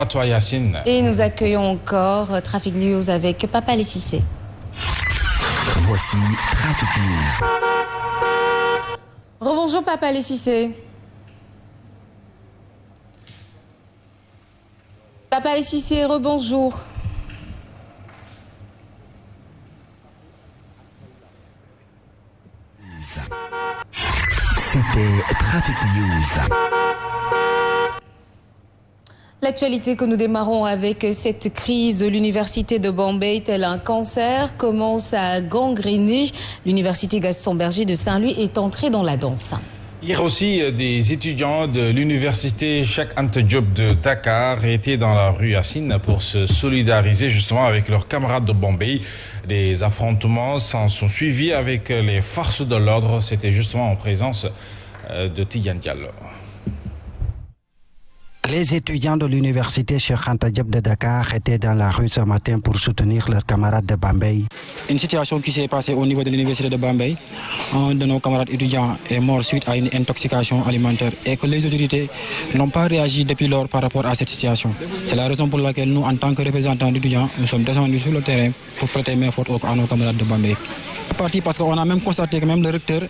À toi Yacine. Et nous accueillons encore Trafic News avec Papa Lessissé. Voici Trafic News. Rebonjour Papa Lessissé. Papa Lessissé, rebonjour. C'était Trafic News. L'actualité que nous démarrons avec cette crise de l'université de Bombay, tel un cancer, commence à gangréner. L'université Gaston Berger de Saint-Louis est entrée dans la danse. Hier aussi, des étudiants de l'université Cheikh Anta Diop de Dakar étaient dans la rue Yacine pour se solidariser justement avec leurs camarades de Bombay. Des affrontements s'en sont suivis avec les forces de l'ordre. C'était justement en présence de Tidiane Diallo. Les étudiants de l'université Cheikh Anta Diop de Dakar étaient dans la rue ce matin pour soutenir leurs camarades de Bombay. Une situation qui s'est passée au niveau de l'université de Bombay. Un de nos camarades étudiants est mort suite à une intoxication alimentaire et que les autorités n'ont pas réagi depuis lors par rapport à cette situation. C'est la raison pour laquelle nous, en tant que représentants d'étudiants, nous sommes descendus sur le terrain pour prêter main forte à nos camarades de Bombay. Parce qu'on a même constaté que même le recteur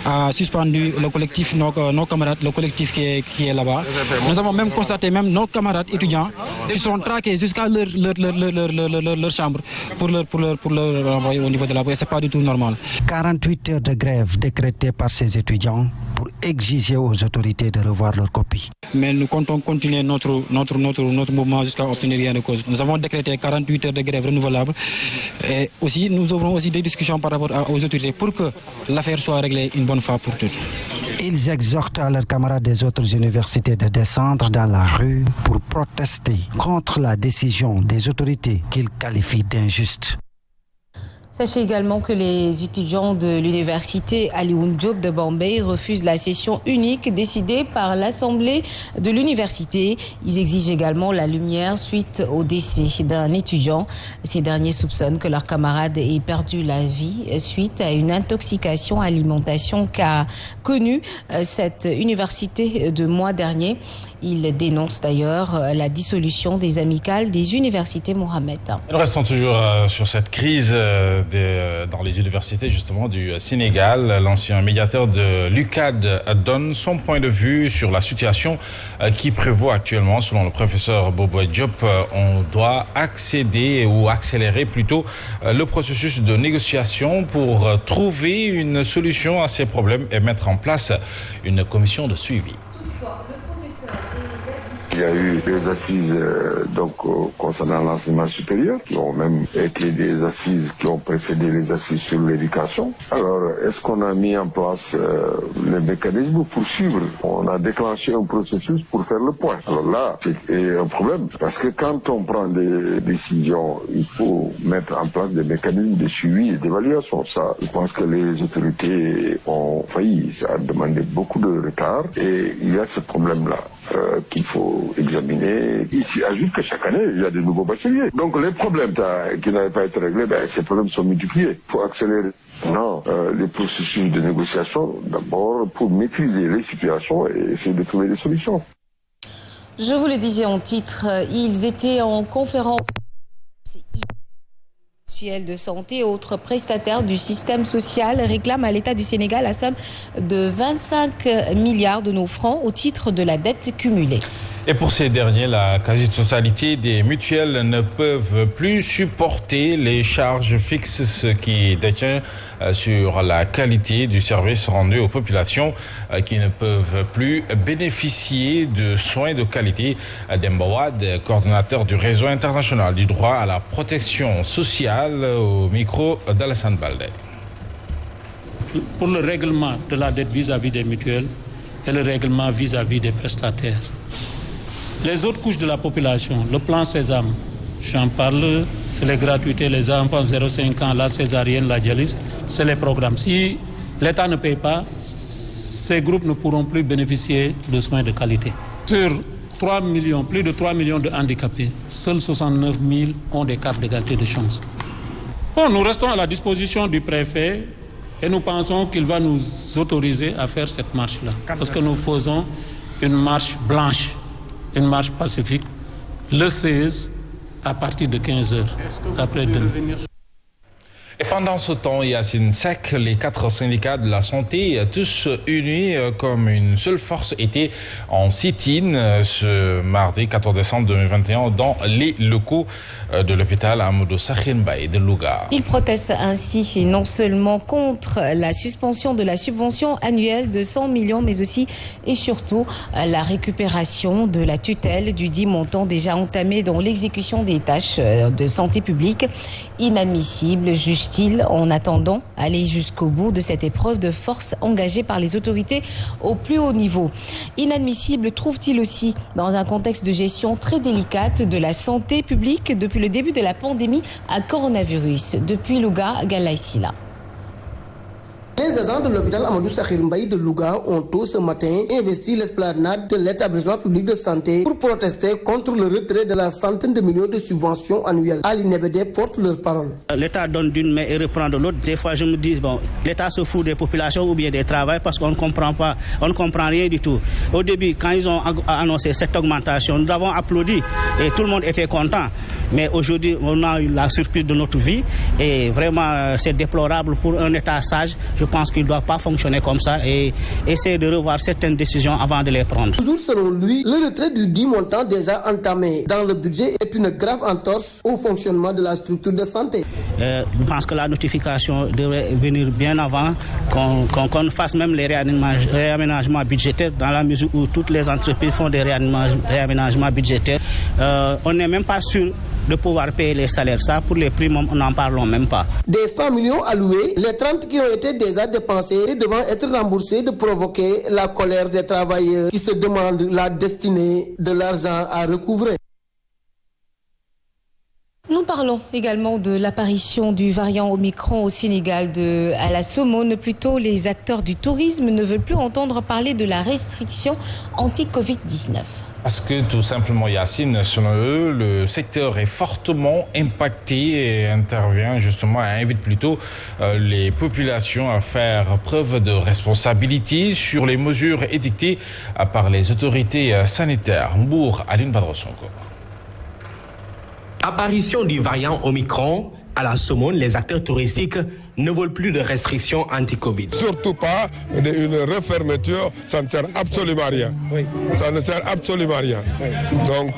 a suspendu le collectif, nos camarades, le collectif qui est là-bas. Nous avons même constaté même nos camarades étudiants qui sont traqués jusqu'à leur chambre pour leur envoyer au niveau de la voie. Ce n'est pas du tout normal. 48 heures de grève décrétées par ces étudiants pour exiger aux autorités de revoir leurs copies. Mais nous comptons continuer notre mouvement jusqu'à obtenir rien de cause. Nous avons décrété 48 heures de grève renouvelables et aussi nous ouvrons aussi des discussions par rapport aux autorités pour que l'affaire soit réglée une bonne fois pour toutes. Ils exhortent à leurs camarades des autres universités de descendre dans la rue pour protester contre la décision des autorités qu'ils qualifient d'injuste. Sachez également que les étudiants de l'université Alioune Diop de Bombay refusent la session unique décidée par l'assemblée de l'université. Ils exigent également la lumière suite au décès d'un étudiant. Ces derniers soupçonnent que leur camarade ait perdu la vie suite à une intoxication alimentation qu'a connue cette université de mois dernier. Ils dénoncent d'ailleurs la dissolution des amicales des universités Mohamed. Nous restons toujours sur cette crise dans les universités justement du Sénégal. L'ancien médiateur de l'UCAD donne son point de vue sur la situation qui prévaut actuellement. Selon le professeur Bobo Diop, on doit accélérer plutôt le processus de négociation pour trouver une solution à ces problèmes et mettre en place une commission de suivi. Il y a eu des assises concernant l'enseignement supérieur qui ont même été des assises qui ont précédé les assises sur l'éducation. Alors, est-ce qu'on a mis en place les mécanismes pour suivre? On a déclenché un processus pour faire le point. Alors là, c'est un problème parce que quand on prend des décisions, il faut mettre en place des mécanismes de suivi et d'évaluation. Ça, je pense que les autorités ont failli. Ça a demandé beaucoup de retard et il y a ce problème-là qu'il faut examiner. Il s'y ajoute que chaque année, il y a de nouveaux bacheliers. Donc les problèmes qui n'avaient pas été réglés, ces problèmes sont multipliés. Il faut accélérer les processus de négociation, d'abord pour maîtriser les situations et essayer de trouver des solutions. Je vous le disais en titre, ils étaient en conférence de santé et autres prestataires du système social réclament à l'État du Sénégal la somme de 25 milliards de nos francs au titre de la dette cumulée. Et pour ces derniers, la quasi-totalité des mutuelles ne peuvent plus supporter les charges fixes, ce qui détient sur la qualité du service rendu aux populations qui ne peuvent plus bénéficier de soins de qualité. Demba Wade, coordonnateur du réseau international du droit à la protection sociale, au micro d'Alassane Baldé. Pour le règlement de la dette vis-à-vis des mutuelles et le règlement vis-à-vis des prestataires. Les autres couches de la population, le plan Sésame, j'en parle, c'est les gratuités, les enfants 0,5 ans, la césarienne, la dialyse, c'est les programmes. Si l'État ne paye pas, ces groupes ne pourront plus bénéficier de soins de qualité. Sur 3 millions, plus de 3 millions de handicapés, seuls 69 000 ont des cartes d'égalité de chance. Bon, nous restons à la disposition du préfet et nous pensons qu'il va nous autoriser à faire cette marche-là. Parce que nous faisons une marche blanche, une marche pacifique, le 16 à partir de 15h après demain. Et pendant ce temps, Yacine Seck, les 4 syndicats de la santé, tous unis comme une seule force, étaient en sit-in ce mardi 14 décembre 2021 dans les locaux de l'hôpital Amadou Sakhir Mbaye de Louga. Ils protestent ainsi non seulement contre la suspension de la subvention annuelle de 100 millions, mais aussi et surtout la récupération de la tutelle du dit montant déjà entamé dans l'exécution des tâches de santé publique. Inadmissible, juge-t-il, en attendant aller jusqu'au bout de cette épreuve de force engagée par les autorités au plus haut niveau. Inadmissible, trouve-t-il aussi, dans un contexte de gestion très délicate de la santé publique depuis le début de la pandémie à coronavirus. Depuis Louga, Galaï Silla. Les agents de l'hôpital Amadou Sakhir Mbaye de Louga ont tôt ce matin investi l'esplanade de l'établissement public de santé pour protester contre le retrait de la centaine de millions de subventions annuelles. Ali Nebede porte leur parole. L'État donne d'une main et reprend de l'autre. Des fois, je me dis, bon, l'État se fout des populations ou bien des travailleurs parce qu'on ne comprend pas, on ne comprend rien du tout. Au début, quand ils ont annoncé cette augmentation, nous avons applaudi et tout le monde était content. Mais aujourd'hui, on a eu la surprise de notre vie et vraiment, c'est déplorable pour un État sage. Je pense qu'il ne doit pas fonctionner comme ça et essayer de revoir certaines décisions avant de les prendre. Toujours selon lui, le retrait du dit montant déjà entamé dans le budget est une grave entorse au fonctionnement de la structure de santé. Je pense que la notification devrait venir bien avant qu'on fasse même les réaménagements budgétaires dans la mesure où toutes les entreprises font des réaménagements budgétaires. On n'est même pas sûr de pouvoir payer les salaires. Ça, pour les primes, on n'en parlons même pas. Des 100 millions alloués, les 30 qui ont été déjà dépensés devant être remboursés de provoquer la colère des travailleurs qui se demandent la destinée de l'argent à recouvrer. Nous parlons également de l'apparition du variant Omicron au Sénégal à la Somone. Plutôt, les acteurs du tourisme ne veulent plus entendre parler de la restriction anti-Covid-19. Parce que tout simplement, Yacine, selon eux, le secteur est fortement impacté et invite plutôt les populations à faire preuve de responsabilité sur les mesures édictées par les autorités sanitaires. Mbour, Aline Badrosonko. Apparition du variant Omicron. À la Somone, les acteurs touristiques ne veulent plus de restrictions anti-Covid. Surtout pas une refermeture, ça ne sert absolument à rien. Oui. Ça ne sert absolument à rien. Oui. Donc,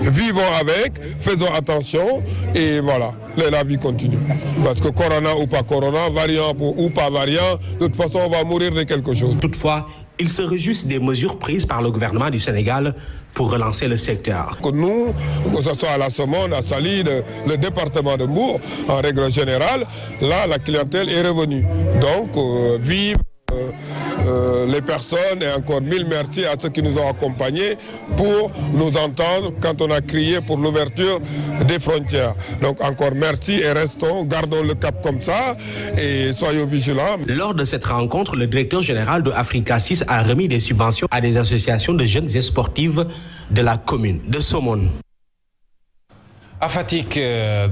vivons avec, faisons attention et voilà, la vie continue. Parce que corona ou pas corona, variant ou pas variant, de toute façon, on va mourir de quelque chose. Toutefois, ils se réjouissent des mesures prises par le gouvernement du Sénégal pour relancer le secteur. Que nous, que ce soit à la Somone, à Saly, le département de Mbour, en règle générale, là, la clientèle est revenue. Donc, vive les personnes et encore mille merci à ceux qui nous ont accompagnés pour nous entendre quand on a crié pour l'ouverture des frontières. Donc encore merci et gardons le cap comme ça et soyons vigilants. Lors de cette rencontre, le directeur général de Africa 6 a remis des subventions à des associations de jeunes et sportives de la commune de Somone. À Fatick,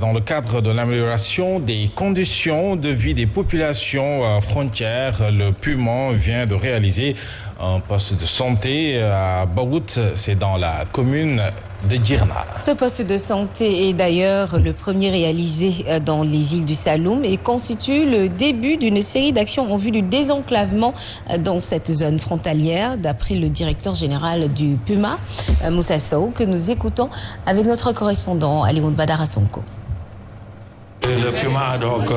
dans le cadre de l'amélioration des conditions de vie des populations frontières, le Puma vient de réaliser un poste de santé à Baout, c'est dans la commune de Djirna. Ce poste de santé est d'ailleurs le premier réalisé dans les îles du Saloum et constitue le début d'une série d'actions en vue du désenclavement dans cette zone frontalière, d'après le directeur général du Puma, Moussa Sow, que nous écoutons avec notre correspondant Alioune Badara Sonko. Le Puma a donc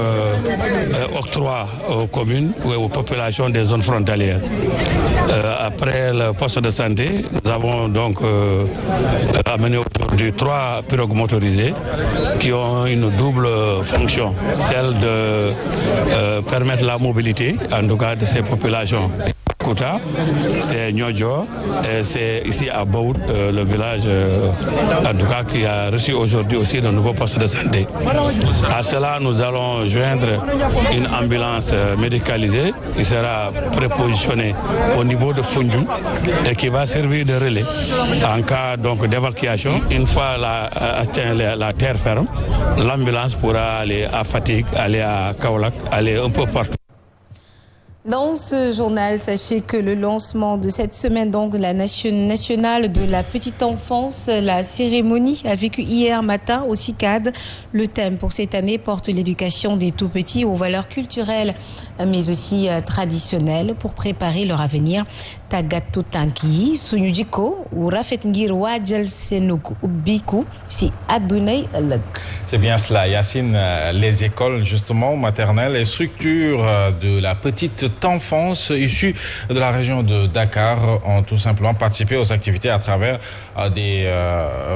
octroie aux communes ou aux populations des zones frontalières. Après le poste de santé, nous avons donc amené aujourd'hui 3 pirogues motorisées qui ont une double fonction, celle de permettre la mobilité, en tout cas de ces populations. Kouta, c'est Nyodjo, et c'est ici à Baout, le village, en tout cas, qui a reçu aujourd'hui aussi un nouveau poste de santé. À cela, nous allons joindre une ambulance médicalisée qui sera prépositionnée au niveau de Foundiougne et qui va servir de relais en cas donc d'évacuation. Une fois atteint la terre ferme, l'ambulance pourra aller à Fatick, aller à Kaolack, aller un peu partout. Dans ce journal, sachez que le lancement de cette semaine, donc la nationale de la petite enfance, la cérémonie a vécu hier matin au CICAD. Le thème pour cette année porte l'éducation des tout-petits aux valeurs culturelles, mais aussi traditionnelles pour préparer leur avenir. Tagatu Tanki, suñu jikko wu rafet ngir waajal seenug ubbiku si àddunay ëllëg. C'est bien cela, Yacine. Les écoles, justement, maternelles et structures de la petite enfance issues de la région de Dakar ont tout simplement participé aux activités à travers des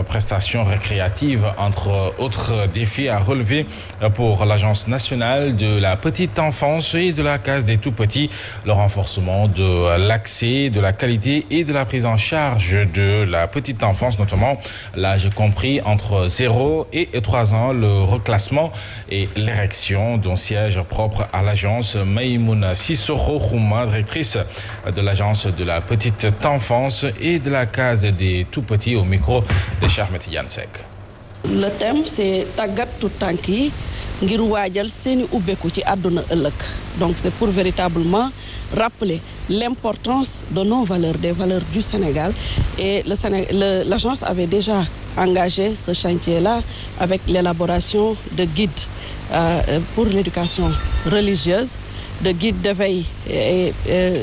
prestations récréatives, entre autres défis à relever pour l'Agence nationale de la petite enfance et de la case des tout-petits, le renforcement de l'accès, de la qualité et de la prise en charge de la petite enfance, notamment l'âge compris entre 0 et 3 ans, le reclassement et l'érection d'un siège propre à l'agence. Maïmouna Sissoko Khouma, directrice de l'agence de la petite enfance et de la case des tout-petits, au micro de Charmet Yansek. Le thème, c'est Tagatu Tanki ngir waajal seeni ubbeeku ci àdduna ëllëg. Donc c'est pour véritablement rappeler l'importance de nos valeurs, des valeurs du Sénégal. Et l'agence avait déjà engagé ce chantier-là avec l'élaboration de guides pour l'éducation religieuse, de guides d'éveil et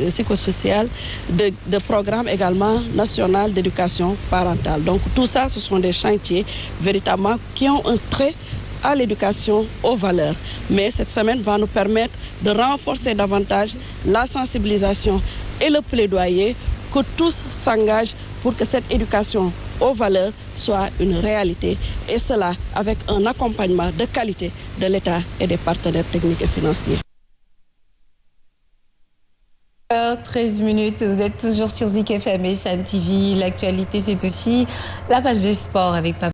psychosocial, de programmes également national d'éducation parentale. Donc tout ça, ce sont des chantiers véritablement qui ont un trait à l'éducation aux valeurs. Mais cette semaine va nous permettre de renforcer davantage la sensibilisation et le plaidoyer, que tous s'engagent pour que cette éducation aux valeurs soit une réalité, et cela avec un accompagnement de qualité de l'État et des partenaires techniques et financiers. 13 minutes, vous êtes toujours sur Zik FM et Sun TV. L'actualité, c'est aussi la page des sports avec Papa.